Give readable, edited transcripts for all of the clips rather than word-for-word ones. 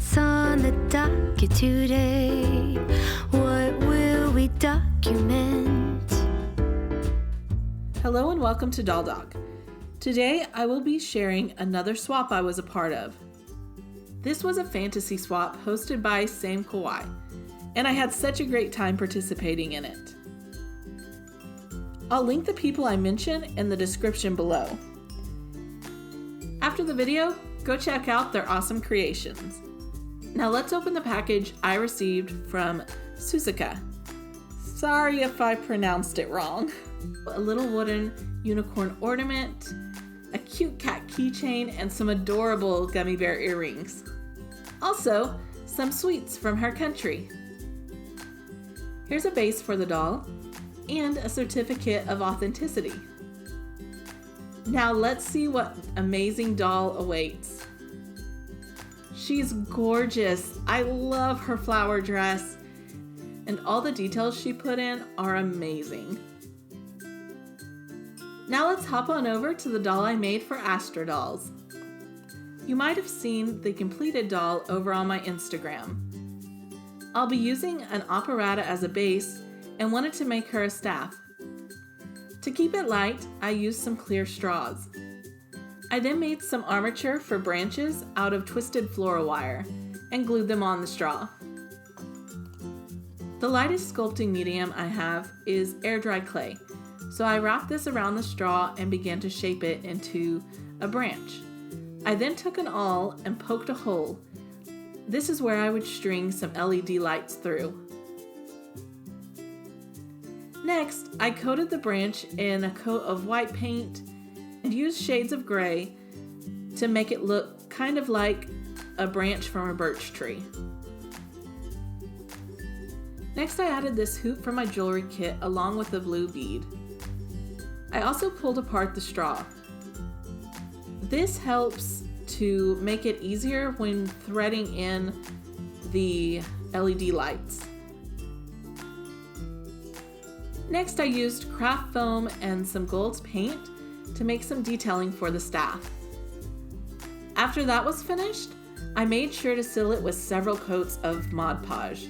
What's on the docket today? What will we document? Hello and welcome to Doll Doc. Today I will be sharing another swap I was a part of. This was a fantasy swap hosted by Samekawaii, and I had such a great time participating in it. I'll link the people I mention in the description below. After the video, go check out their awesome creations. Now let's open the package I received from Suzuka. Sorry if I pronounced it wrong. A little wooden unicorn ornament, a cute cat keychain, and some adorable gummy bear earrings. Also, some sweets from her country. Here's a base for the doll and a certificate of authenticity. Now let's see what amazing doll awaits. She's gorgeous. I love her flower dress, and all the details she put in are amazing. Now let's hop on over to the doll I made for Astradolls. You might have seen the completed doll over on my Instagram. I'll be using an operetta as a base and wanted to make her a staff. To keep it light, I used some clear straws. I then made some armature for branches out of twisted floral wire and glued them on the straw. The lightest sculpting medium I have is air dry clay, so I wrapped this around the straw and began to shape it into a branch. I then took an awl and poked a hole. This is where I would string some LED lights through. Next, I coated the branch in a coat of white paint and used shades of gray to make it look kind of like a branch from a birch tree. Next, I added this hoop from my jewelry kit along with a blue bead. I also pulled apart the straw. This helps to make it easier when threading in the LED lights. Next, I used craft foam and some gold paint to make some detailing for the staff. After that was finished, I made sure to seal it with several coats of Mod Podge.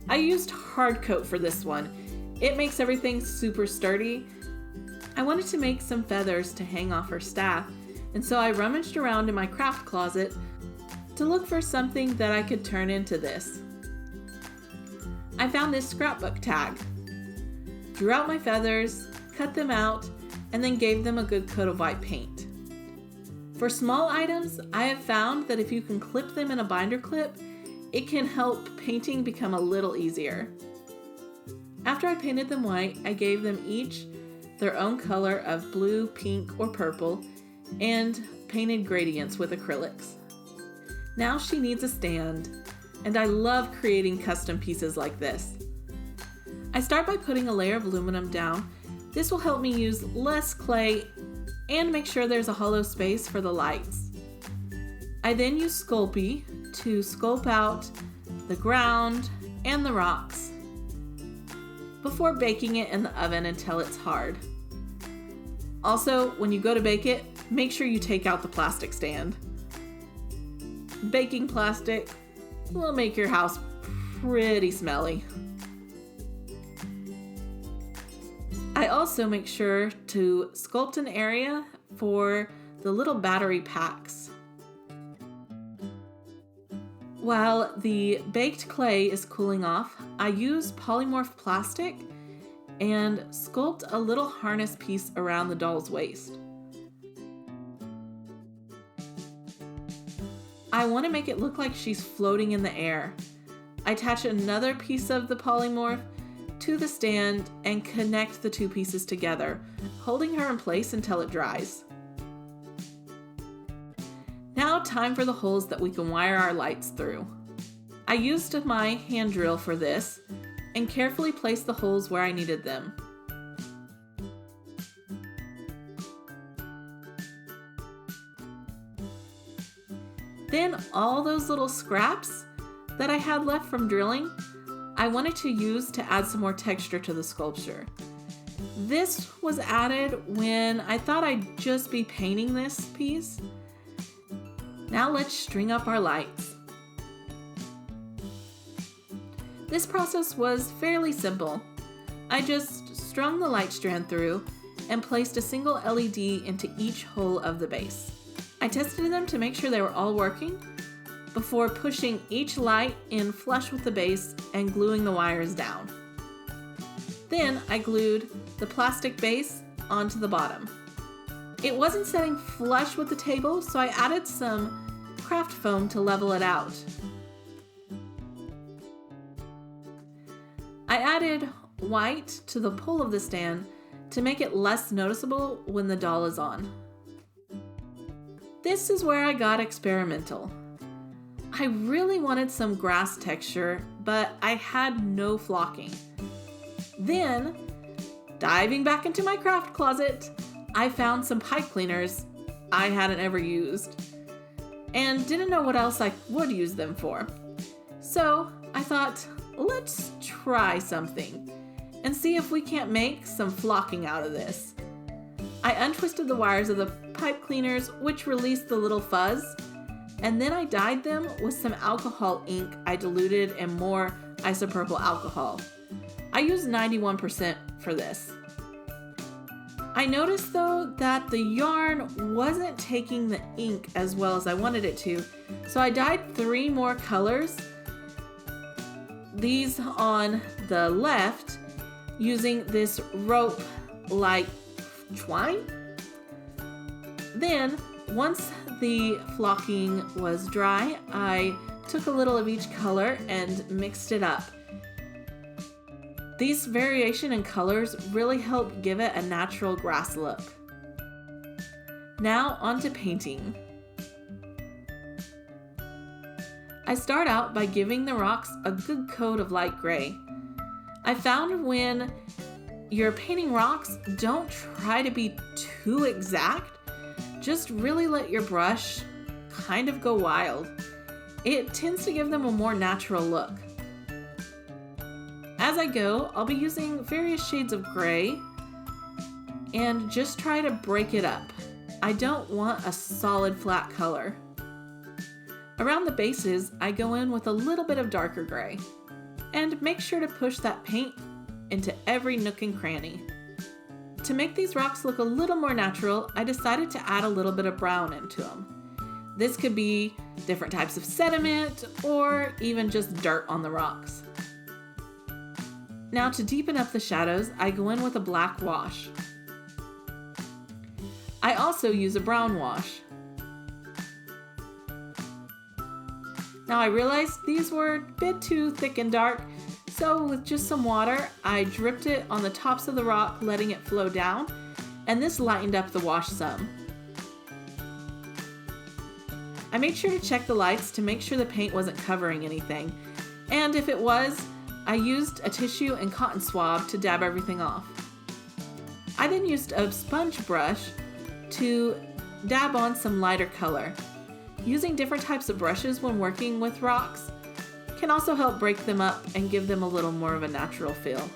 I used hard coat for this one. It makes everything super sturdy. I wanted to make some feathers to hang off her staff, and so I rummaged around in my craft closet to look for something that I could turn into this. I found this scrapbook tag. Drew out my feathers, cut them out, and then gave them a good coat of white paint. For small items, I have found that if you can clip them in a binder clip, it can help painting become a little easier. After I painted them white, I gave them each their own color of blue, pink, or purple, and painted gradients with acrylics. Now she needs a stand, and I love creating custom pieces like this. I start by putting a layer of aluminum down. This will help me use less clay and make sure there's a hollow space for the lights. I then use Sculpey to sculpt out the ground and the rocks before baking it in the oven until it's hard. Also, when you go to bake it, make sure you take out the plastic stand. Baking plastic will make your house pretty smelly. I also make sure to sculpt an area for the little battery packs. While the baked clay is cooling off, I use polymorph plastic and sculpt a little harness piece around the doll's waist. I want to make it look like she's floating in the air. I attach another piece of the polymorph to the stand and connect the two pieces together, holding her in place until it dries. Now time for the holes that we can wire our lights through. I used my hand drill for this and carefully placed the holes where I needed them. Then all those little scraps that I had left from drilling, I wanted to use to add some more texture to the sculpture. This was added when I thought I'd just be painting this piece. Now let's string up our lights. This process was fairly simple. I just strung the light strand through and placed a single LED into each hole of the base. I tested them to make sure they were all working before pushing each light in flush with the base and gluing the wires down. Then I glued the plastic base onto the bottom. It wasn't setting flush with the table, so I added some craft foam to level it out. I added white to the pole of the stand to make it less noticeable when the doll is on. This is where I got experimental. I really wanted some grass texture, but I had no flocking. Then, diving back into my craft closet, I found some pipe cleaners I hadn't ever used and didn't know what else I would use them for. So I thought, let's try something and see if we can't make some flocking out of this. I untwisted the wires of the pipe cleaners, which released the little fuzz, and then I dyed them with some alcohol ink I diluted in more isopropyl alcohol. I used 91% for this. I noticed though that the yarn wasn't taking the ink as well as I wanted it to, so I dyed 3 more colors. These on the left using this rope-like twine. Then, once the flocking was dry, I took a little of each color and mixed it up. These variation in colors really help give it a natural grass look. Now onto painting. I start out by giving the rocks a good coat of light gray. I found when you're painting rocks, don't try to be too exact. Just really let your brush kind of go wild. It tends to give them a more natural look. As I go, I'll be using various shades of gray and just try to break it up. I don't want a solid flat color. Around the bases, I go in with a little bit of darker gray and make sure to push that paint into every nook and cranny. To make these rocks look a little more natural, I decided to add a little bit of brown into them. This could be different types of sediment or even just dirt on the rocks. Now to deepen up the shadows, I go in with a black wash. I also use a brown wash. Now I realized these were a bit too thick and dark, so with just some water, I dripped it on the tops of the rock, letting it flow down, and this lightened up the wash some. I made sure to check the lights to make sure the paint wasn't covering anything, and if it was, I used a tissue and cotton swab to dab everything off. I then used a sponge brush to dab on some lighter color. Using different types of brushes when working with rocks can also help break them up and give them a little more of a natural feel.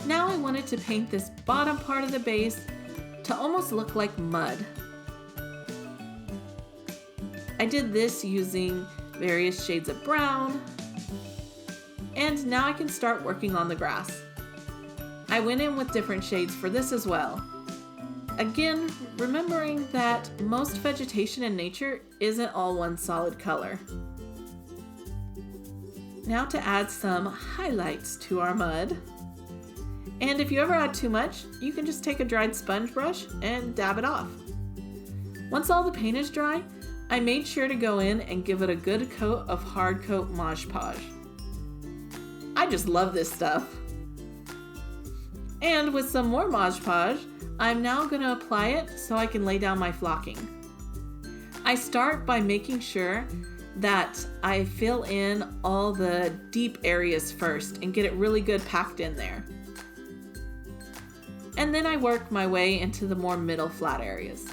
Now I wanted to paint this bottom part of the base to almost look like mud. I did this using various shades of brown, and now I can start working on the grass. I went in with different shades for this as well. Again, remembering that most vegetation in nature isn't all one solid color. Now to add some highlights to our mud. And if you ever add too much, you can just take a dried sponge brush and dab it off. Once all the paint is dry, I made sure to go in and give it a good coat of hard coat Mod Podge. I just love this stuff. And with some more Mod Podge, I'm now going to apply it so I can lay down my flocking. I start by making sure that I fill in all the deep areas first and get it really good packed in there. And then I work my way into the more middle flat areas.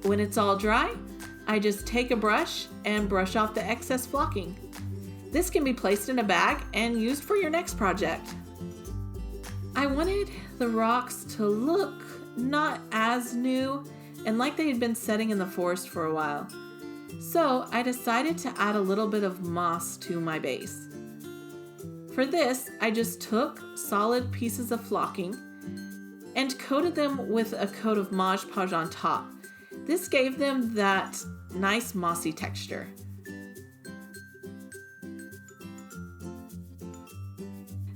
When it's all dry, I just take a brush and brush off the excess flocking. This can be placed in a bag and used for your next project. I wanted the rocks to look not as new and like they had been setting in the forest for a while. So I decided to add a little bit of moss to my base. For this, I just took solid pieces of flocking and coated them with a coat of Mod Podge on top. This gave them that nice mossy texture.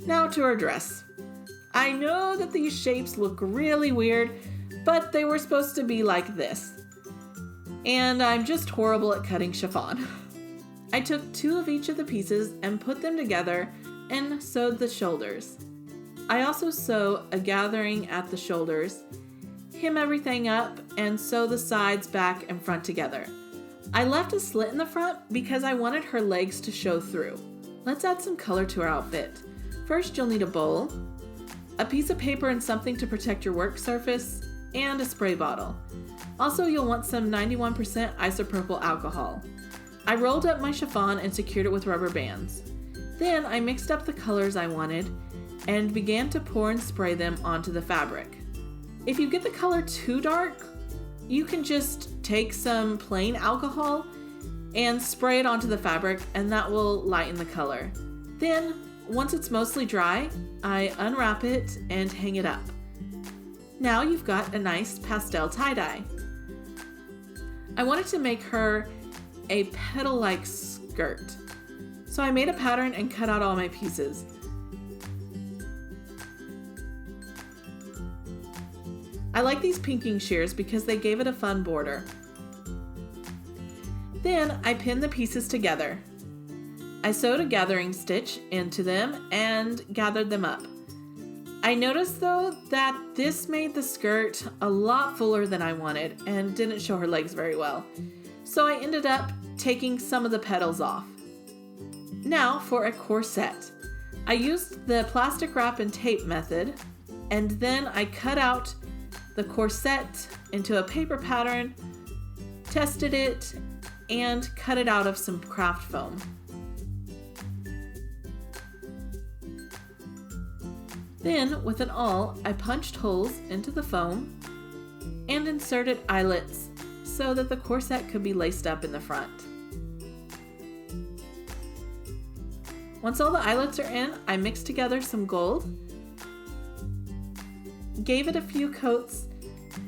Now to our dress. I know that these shapes look really weird, but they were supposed to be like this. And I'm just horrible at cutting chiffon. I took 2 of each of the pieces and put them together and sewed the shoulders. I also sew a gathering at the shoulders, hem everything up, and sew the sides, back, and front together. I left a slit in the front because I wanted her legs to show through. Let's add some color to our outfit. First, you'll need a bowl, a piece of paper and something to protect your work surface, and a spray bottle. Also, you'll want some 91% isopropyl alcohol. I rolled up my chiffon and secured it with rubber bands. Then I mixed up the colors I wanted and began to pour and spray them onto the fabric. If you get the color too dark, you can just take some plain alcohol and spray it onto the fabric, and that will lighten the color. Then, once it's mostly dry, I unwrap it and hang it up. Now you've got a nice pastel tie-dye. I wanted to make her a petal-like skirt, so I made a pattern and cut out all my pieces. I like these pinking shears because they gave it a fun border. Then I pinned the pieces together. I sewed a gathering stitch into them and gathered them up. I noticed though that this made the skirt a lot fuller than I wanted and didn't show her legs very well. So I ended up taking some of the petals off. Now for a corset. I used the plastic wrap and tape method, and then I cut out the corset into a paper pattern, tested it, and cut it out of some craft foam. Then, with an awl, I punched holes into the foam and inserted eyelets so that the corset could be laced up in the front. Once all the eyelets are in, I mixed together some gold, gave it a few coats,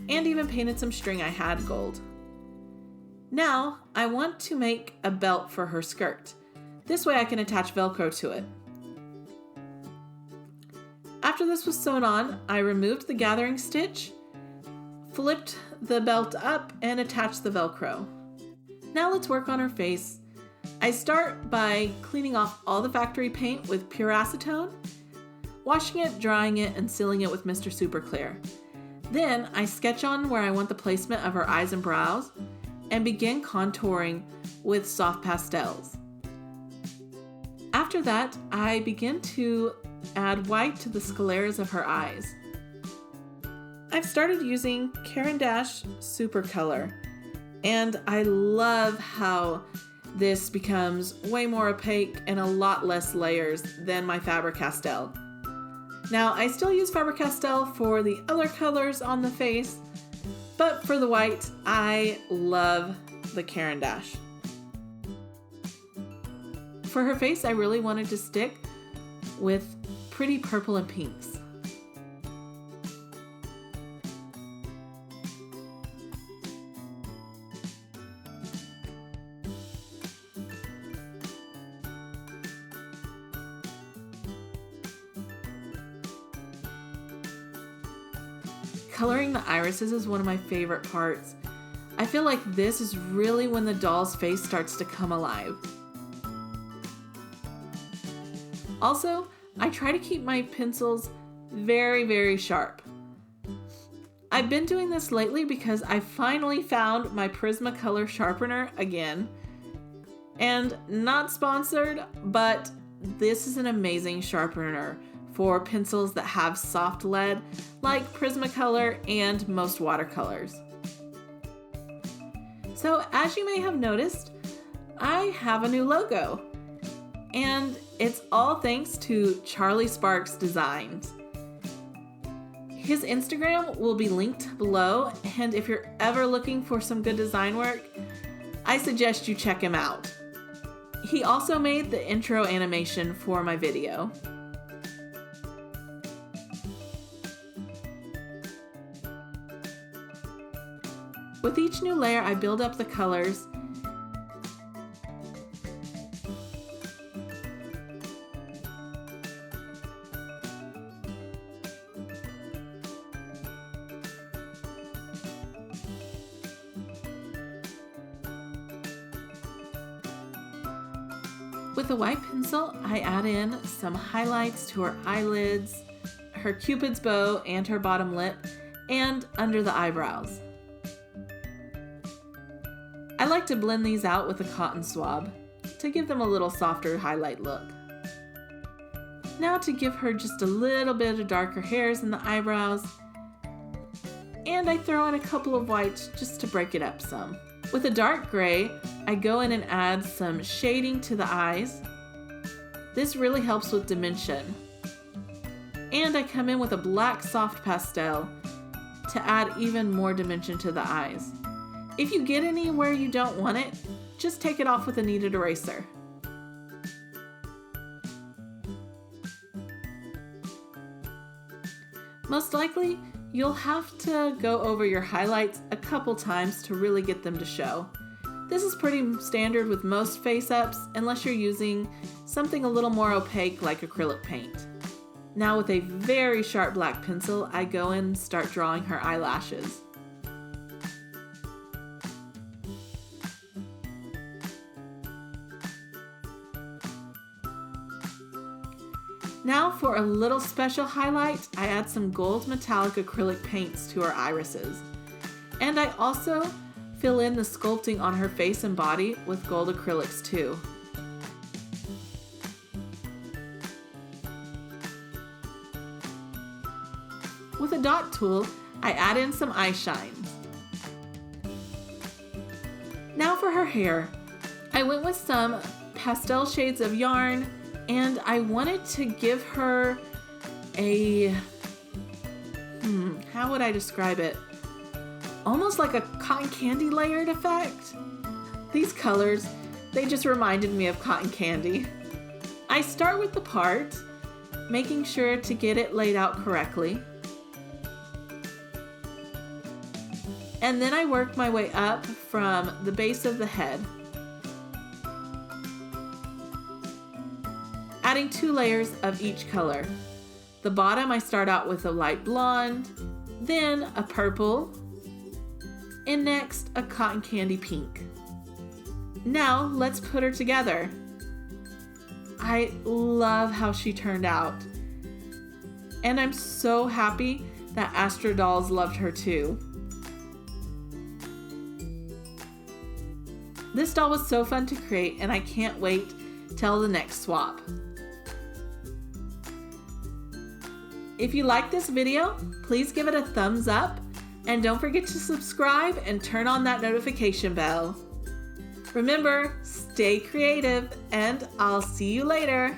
and even painted some string I had gold. Now, I want to make a belt for her skirt. This way I can attach Velcro to it. After this was sewn on, I removed the gathering stitch, flipped the belt up, and attached the Velcro. Now let's work on her face. I start by cleaning off all the factory paint with pure acetone, washing it, drying it, and sealing it with Mr. Super Clear. Then I sketch on where I want the placement of her eyes and brows, and begin contouring with soft pastels. After that, I begin to add white to the scleras of her eyes. I've started using Caran d'Ache Super Color, and I love how this becomes way more opaque and a lot less layers than my Faber-Castell. Now, I still use Faber-Castell for the other colors on the face, but for the white, I love the Caran d'Ache. For her face, I really wanted to stick with pretty purple and pinks. Coloring the irises is one of my favorite parts. I feel like this is really when the doll's face starts to come alive. Also, I try to keep my pencils very, very sharp. I've been doing this lately because I finally found my Prismacolor sharpener again. And not sponsored, but this is an amazing sharpener for pencils that have soft lead like Prismacolor and most watercolors. So as you may have noticed, I have a new logo, and it's all thanks to Charlie Sparks Designs. His Instagram will be linked below, and if you're ever looking for some good design work, I suggest you check him out. He also made the intro animation for my video. With each new layer, I build up the colors. With a white pencil, I add in some highlights to her eyelids, her cupid's bow, and her bottom lip, and under the eyebrows. I like to blend these out with a cotton swab to give them a little softer highlight look. Now to give her just a little bit of darker hairs in the eyebrows, and I throw in a couple of whites just to break it up some. With a dark gray, I go in and add some shading to the eyes. This really helps with dimension. And I come in with a black soft pastel to add even more dimension to the eyes. If you get any where you don't want it, just take it off with a kneaded eraser. Most likely, you'll have to go over your highlights a couple times to really get them to show. This is pretty standard with most face-ups, unless you're using something a little more opaque like acrylic paint. Now with a very sharp black pencil, I go in and start drawing her eyelashes. Now for a little special highlight, I add some gold metallic acrylic paints to her irises. And I also fill in the sculpting on her face and body with gold acrylics too. With a dot tool, I add in some eye shines. Now for her hair. I went with some pastel shades of yarn, and I wanted to give her a, how would I describe it? Almost like a cotton candy layered effect. These colors, they just reminded me of cotton candy. I start with the part, making sure to get it laid out correctly. And then I work my way up from the base of the head, adding 2 layers of each color. The bottom I start out with a light blonde, then a purple, and next a cotton candy pink. Now let's put her together. I love how she turned out, and I'm so happy that Astradolls loved her too. This doll was so fun to create, and I can't wait till the next swap. If you like this video, please give it a thumbs up, and don't forget to subscribe and turn on that notification bell. Remember, stay creative, and I'll see you later.